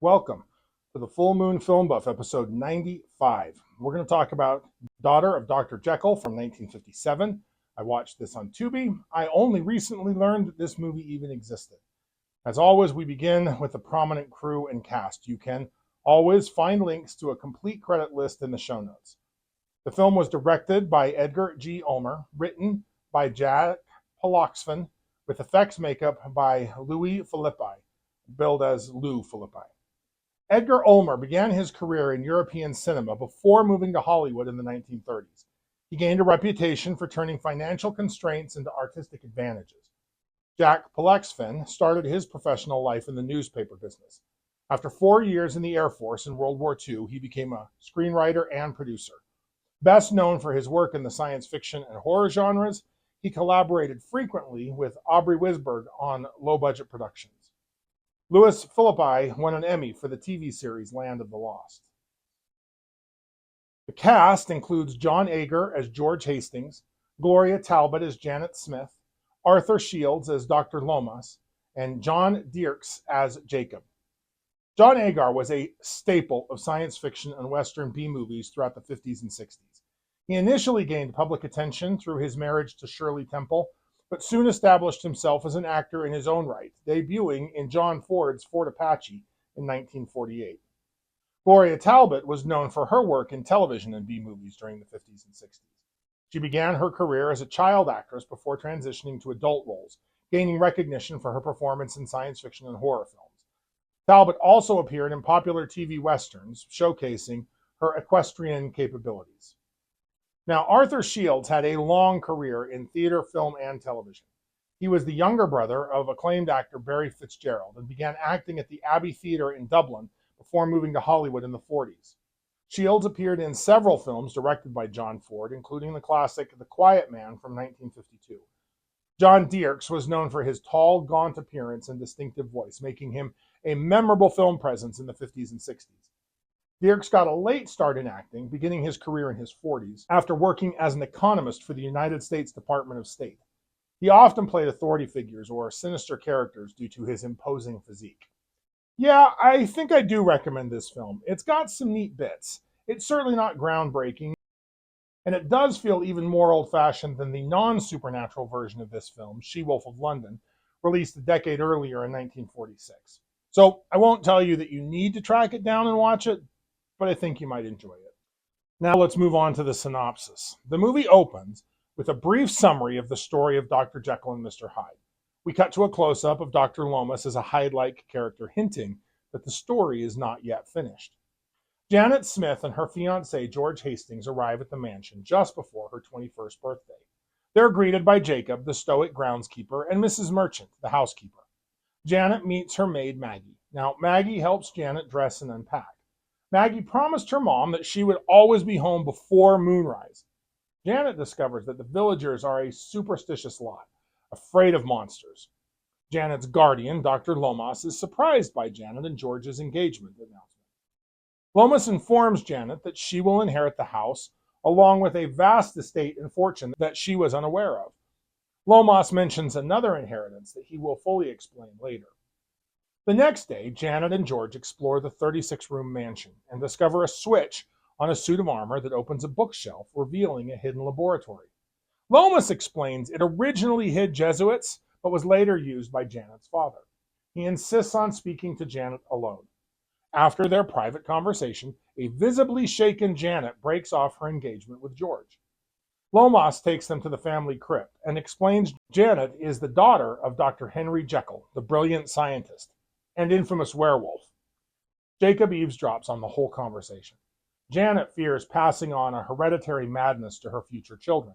Welcome to the Full Moon Film Buff, episode 95. We're going to talk about Daughter of Dr. Jekyll from 1957. I watched this on Tubi. I only recently learned that this movie even existed. As always, we begin with the prominent crew and cast. You can always find links to a complete credit list in the show notes. The film was directed by Edgar G. Ulmer, written by Jack Poloxfen, with effects makeup by Louis Philippi, billed as Lou Philippi. Edgar Ulmer began his career in European cinema before moving to Hollywood in the 1930s. He gained a reputation for turning financial constraints into artistic advantages. Jack Poloxfen started his professional life in the newspaper business. After 4 years in the Air Force in World War II, he became a screenwriter and producer. Best known for his work in the science fiction and horror genres, he collaborated frequently with Aubrey Wisberg on low-budget productions. Louis Philippi won an Emmy for the TV series Land of the Lost. The cast includes John Agar as George Hastings, Gloria Talbot as Janet Smith, Arthur Shields as Dr. Lomas, and John Dierks as Jacob. John Agar was a staple of science fiction and Western B-movies throughout the 50s and 60s. He initially gained public attention through his marriage to Shirley Temple, but soon established himself as an actor in his own right, debuting in John Ford's Ford Apache in 1948. Gloria Talbot was known for her work in television and B-movies during the 50s and 60s. She began her career as a child actress before transitioning to adult roles, gaining recognition for her performance in science fiction and horror films. Talbot also appeared in popular TV westerns, showcasing her equestrian capabilities. Now, Arthur Shields had a long career in theater, film, and television. He was the younger brother of acclaimed actor Barry Fitzgerald and began acting at the Abbey Theatre in Dublin before moving to Hollywood in the 40s. Shields appeared in several films directed by John Ford, including the classic The Quiet Man from 1952. John Dierks was known for his tall, gaunt appearance and distinctive voice, making him a memorable film presence in the 50s and 60s. Dierks got a late start in acting, beginning his career in his 40s, after working as an economist for the United States Department of State. He often played authority figures or sinister characters due to his imposing physique. Yeah, I think I do recommend this film. It's got some neat bits. It's certainly not groundbreaking, and it does feel even more old-fashioned than the non-supernatural version of this film, She-Wolf of London, released a decade earlier in 1946. So I won't tell you that you need to track it down and watch it, but I think you might enjoy it. Now let's move on to the synopsis. The movie opens with a brief summary of the story of Dr. Jekyll and Mr. Hyde. We cut to a close-up of Dr. Lomas as a Hyde-like character, hinting that the story is not yet finished. Janet Smith and her fiancé, George Hastings, arrive at the mansion just before her 21st birthday. They're greeted by Jacob, the stoic groundskeeper, and Mrs. Merchant, the housekeeper. Janet meets her maid, Maggie. Now, Maggie helps Janet dress and unpack. Maggie promised her mom that she would always be home before moonrise. Janet discovers that the villagers are a superstitious lot, afraid of monsters. Janet's guardian, Dr. Lomas, is surprised by Janet and George's engagement announcement. Lomas informs Janet that she will inherit the house, along with a vast estate and fortune that she was unaware of. Lomas mentions another inheritance that he will fully explain later. The next day, Janet and George explore the 36-room mansion and discover a switch on a suit of armor that opens a bookshelf, revealing a hidden laboratory. Lomas explains it originally hid Jesuits, but was later used by Janet's father. He insists on speaking to Janet alone. After their private conversation, a visibly shaken Janet breaks off her engagement with George. Lomas takes them to the family crypt and explains Janet is the daughter of Dr. Henry Jekyll, the brilliant scientist and infamous werewolf. Jacob eavesdrops on the whole conversation. Janet fears passing on a hereditary madness to her future children.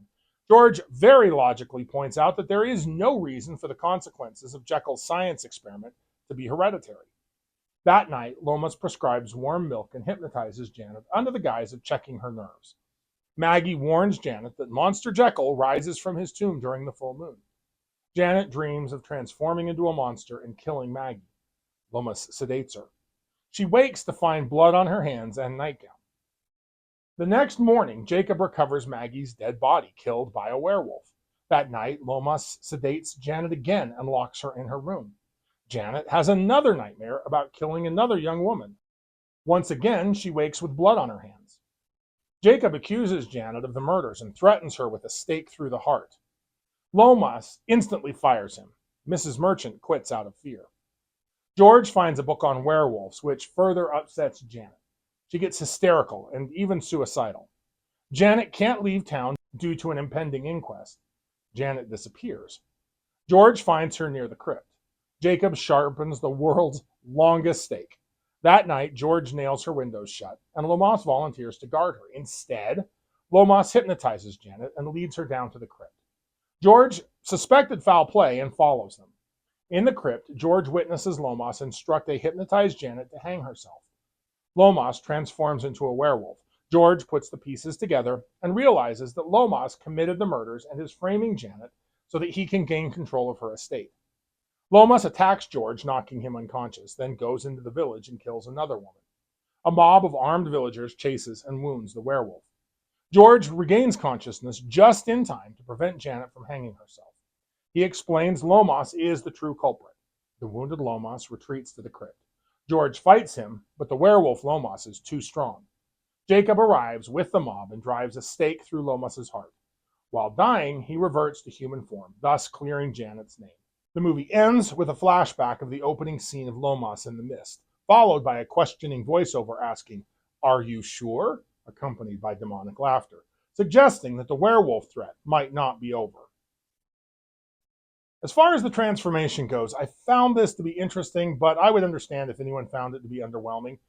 George very logically points out that there is no reason for the consequences of Jekyll's science experiment to be hereditary. That night, Lomas prescribes warm milk and hypnotizes Janet under the guise of checking her nerves. Maggie warns Janet that Monster Jekyll rises from his tomb during the full moon. Janet dreams of transforming into a monster and killing Maggie. Lomas sedates her. She wakes to find blood on her hands and nightgown. The next morning, Jacob recovers Maggie's dead body, killed by a werewolf. That night, Lomas sedates Janet again and locks her in her room. Janet has another nightmare about killing another young woman. Once again, she wakes with blood on her hands. Jacob accuses Janet of the murders and threatens her with a stake through the heart. Lomas instantly fires him. Mrs. Merchant quits out of fear. George finds a book on werewolves, which further upsets Janet. She gets hysterical and even suicidal. Janet can't leave town due to an impending inquest. Janet disappears. George finds her near the crypt. Jacob sharpens the world's longest stake. That night, George nails her windows shut, and Lomas volunteers to guard her. Instead, Lomas hypnotizes Janet and leads her down to the crypt. George suspected foul play and follows them. In the crypt, George witnesses Lomas instruct a hypnotized Janet to hang herself. Lomas transforms into a werewolf. George puts the pieces together and realizes that Lomas committed the murders and is framing Janet so that he can gain control of her estate. Lomas attacks George, knocking him unconscious, then goes into the village and kills another woman. A mob of armed villagers chases and wounds the werewolf. George regains consciousness just in time to prevent Janet from hanging herself. He explains Lomas is the true culprit. The wounded Lomas retreats to the crypt. George fights him, but the werewolf Lomas is too strong. Jacob arrives with the mob and drives a stake through Lomas's heart. While dying, he reverts to human form, thus clearing Janet's name. The movie ends with a flashback of the opening scene of Lomas in the mist, followed by a questioning voiceover asking, "Are you sure?" accompanied by demonic laughter, suggesting that the werewolf threat might not be over. As far as the transformation goes, I found this to be interesting, but I would understand if anyone found it to be underwhelming.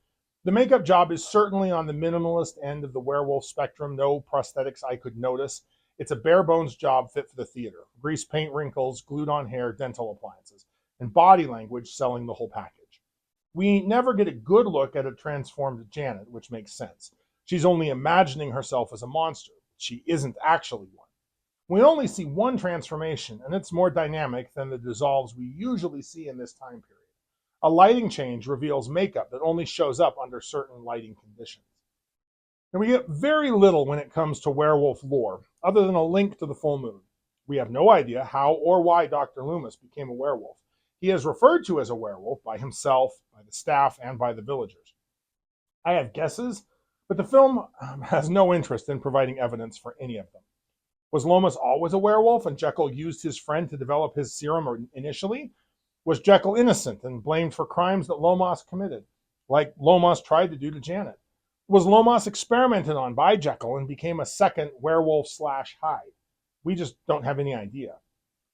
The makeup job is certainly on the minimalist end of the werewolf spectrum. No prosthetics I could notice. It's a bare bones job fit for the theater. Grease paint wrinkles, glued on hair, dental appliances, and body language selling the whole package. We never get a good look at a transformed Janet, which makes sense. She's only imagining herself as a monster. She isn't actually one. We only see one transformation, and it's more dynamic than the dissolves we usually see in this time period. A lighting change reveals makeup that only shows up under certain lighting conditions. And we get very little when it comes to werewolf lore, other than a link to the full moon. We have no idea how or why Dr. Loomis became a werewolf. He is referred to as a werewolf by himself, by the staff, and by the villagers. I have guesses, but the film has no interest in providing evidence for any of them. Was Lomas always a werewolf and Jekyll used his friend to develop his serum initially? Was Jekyll innocent and blamed for crimes that Lomas committed, like Lomas tried to do to Janet? Was Lomas experimented on by Jekyll and became a second werewolf/Hyde? We just don't have any idea.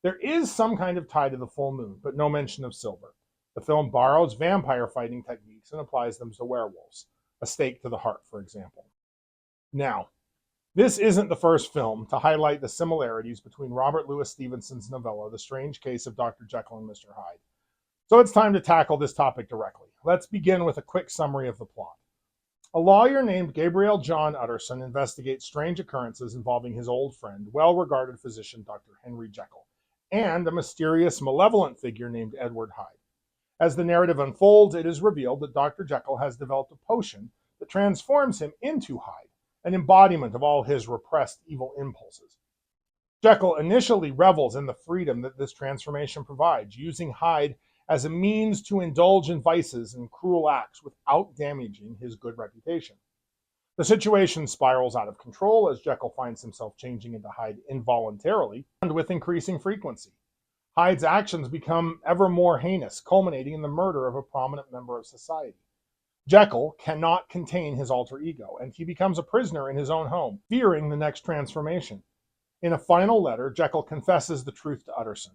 There is some kind of tie to the full moon, but no mention of silver. The film borrows vampire fighting techniques and applies them to werewolves. A stake to the heart, for example. Now, this isn't the first film to highlight the similarities between Robert Louis Stevenson's novella, The Strange Case of Dr. Jekyll and Mr. Hyde. So it's time to tackle this topic directly. Let's begin with a quick summary of the plot. A lawyer named Gabriel John Utterson investigates strange occurrences involving his old friend, well-regarded physician Dr. Henry Jekyll, and a mysterious, malevolent figure named Edward Hyde. As the narrative unfolds, it is revealed that Dr. Jekyll has developed a potion that transforms him into Hyde, an embodiment of all his repressed evil impulses. Jekyll initially revels in the freedom that this transformation provides, using Hyde as a means to indulge in vices and cruel acts without damaging his good reputation. The situation spirals out of control as Jekyll finds himself changing into Hyde involuntarily and with increasing frequency. Hyde's actions become ever more heinous, culminating in the murder of a prominent member of society. Jekyll cannot contain his alter ego, and he becomes a prisoner in his own home, fearing the next transformation. In a final letter, Jekyll confesses the truth to Utterson.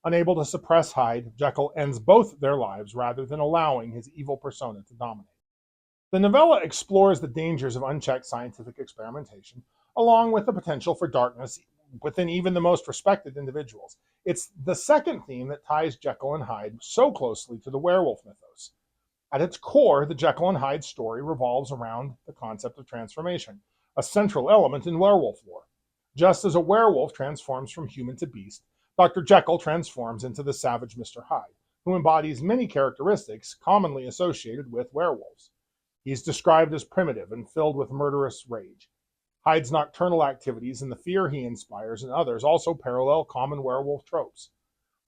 Unable to suppress Hyde, Jekyll ends both their lives rather than allowing his evil persona to dominate. The novella explores the dangers of unchecked scientific experimentation, along with the potential for darkness within even the most respected individuals. It's the second theme that ties Jekyll and Hyde so closely to the werewolf mythos. At its core, the Jekyll and Hyde story revolves around the concept of transformation, a central element in werewolf lore. Just as a werewolf transforms from human to beast, Dr. Jekyll transforms into the savage Mr. Hyde, who embodies many characteristics commonly associated with werewolves. He's described as primitive and filled with murderous rage. Hyde's nocturnal activities and the fear he inspires in others also parallel common werewolf tropes.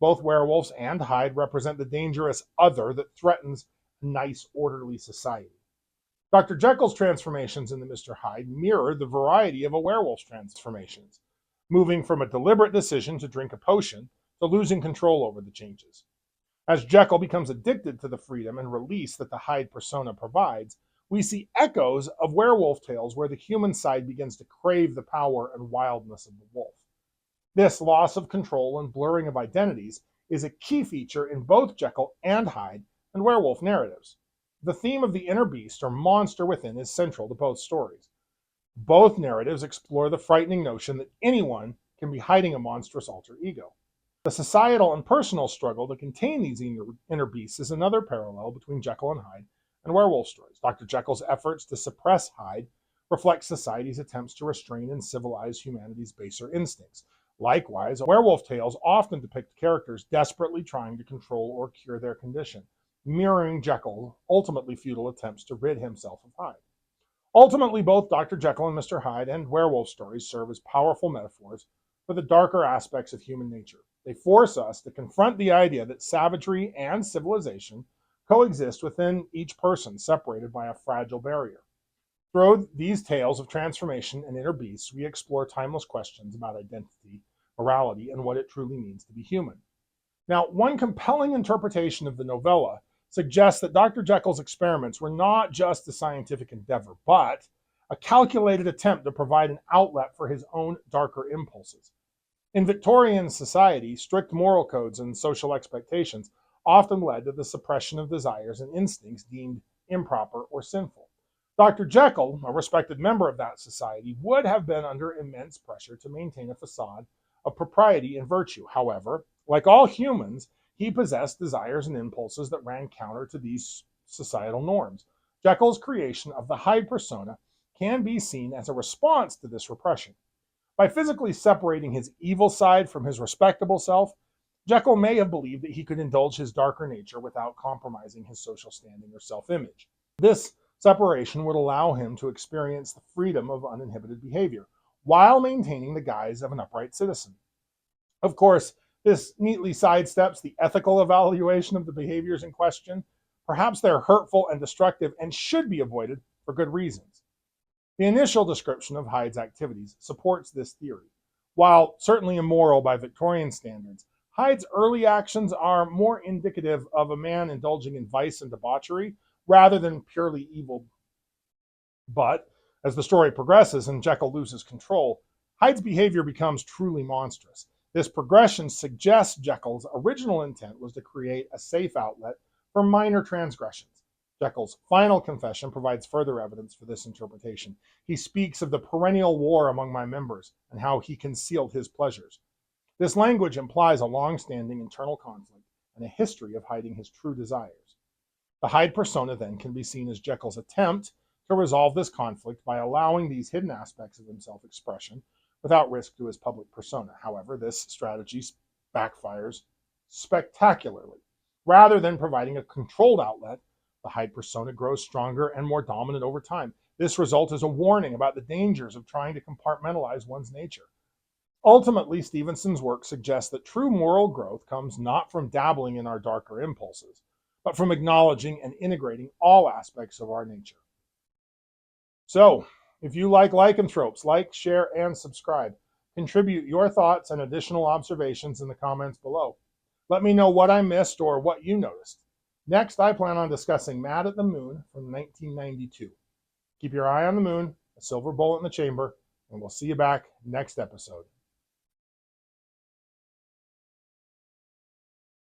Both werewolves and Hyde represent the dangerous other that threatens a nice, orderly society. Dr. Jekyll's transformations in the Mr. Hyde mirror the variety of a werewolf's transformations, moving from a deliberate decision to drink a potion to losing control over the changes. As Jekyll becomes addicted to the freedom and release that the Hyde persona provides, we see echoes of werewolf tales where the human side begins to crave the power and wildness of the wolf. This loss of control and blurring of identities is a key feature in both Jekyll and Hyde and werewolf narratives. The theme of the inner beast or monster within is central to both stories. Both narratives explore the frightening notion that anyone can be hiding a monstrous alter ego. The societal and personal struggle to contain these inner beasts is another parallel between Jekyll and Hyde and werewolf stories. Dr. Jekyll's efforts to suppress Hyde reflect society's attempts to restrain and civilize humanity's baser instincts. Likewise, werewolf tales often depict characters desperately trying to control or cure their condition, mirroring Jekyll's ultimately futile attempts to rid himself of Hyde. Ultimately, both Dr. Jekyll and Mr. Hyde and werewolf stories serve as powerful metaphors for the darker aspects of human nature. They force us to confront the idea that savagery and civilization coexist within each person, separated by a fragile barrier. Through these tales of transformation and inner beasts, we explore timeless questions about identity, morality, and what it truly means to be human. Now, one compelling interpretation of the novella suggests that Dr. Jekyll's experiments were not just a scientific endeavor, but a calculated attempt to provide an outlet for his own darker impulses. In Victorian society, strict moral codes and social expectations often led to the suppression of desires and instincts deemed improper or sinful. Dr. Jekyll, a respected member of that society, would have been under immense pressure to maintain a facade of propriety and virtue. However, like all humans, he possessed desires and impulses that ran counter to these societal norms. Jekyll's creation of the Hyde persona can be seen as a response to this repression. By physically separating his evil side from his respectable self, Jekyll may have believed that he could indulge his darker nature without compromising his social standing or self-image. This separation would allow him to experience the freedom of uninhibited behavior, while maintaining the guise of an upright citizen. Of course, this neatly sidesteps the ethical evaluation of the behaviors in question. Perhaps they're hurtful and destructive and should be avoided for good reasons. The initial description of Hyde's activities supports this theory. While certainly immoral by Victorian standards, Hyde's early actions are more indicative of a man indulging in vice and debauchery rather than purely evil. But as the story progresses and Jekyll loses control, Hyde's behavior becomes truly monstrous. This progression suggests Jekyll's original intent was to create a safe outlet for minor transgressions. Jekyll's final confession provides further evidence for this interpretation. He speaks of the perennial war among my members and how he concealed his pleasures. This language implies a long-standing internal conflict and a history of hiding his true desires. The Hyde persona then can be seen as Jekyll's attempt to resolve this conflict by allowing these hidden aspects of himself expression without risk to his public persona. However, this strategy backfires spectacularly. Rather than providing a controlled outlet, the Hyde persona grows stronger and more dominant over time. This result is a warning about the dangers of trying to compartmentalize one's nature. Ultimately, Stevenson's work suggests that true moral growth comes not from dabbling in our darker impulses, but from acknowledging and integrating all aspects of our nature. So, if you like lycanthropes, like, share, and subscribe. Contribute your thoughts and additional observations in the comments below. Let me know what I missed or what you noticed. Next, I plan on discussing Mad at the Moon from 1992. Keep your eye on the moon, a silver bullet in the chamber, and we'll see you back next episode.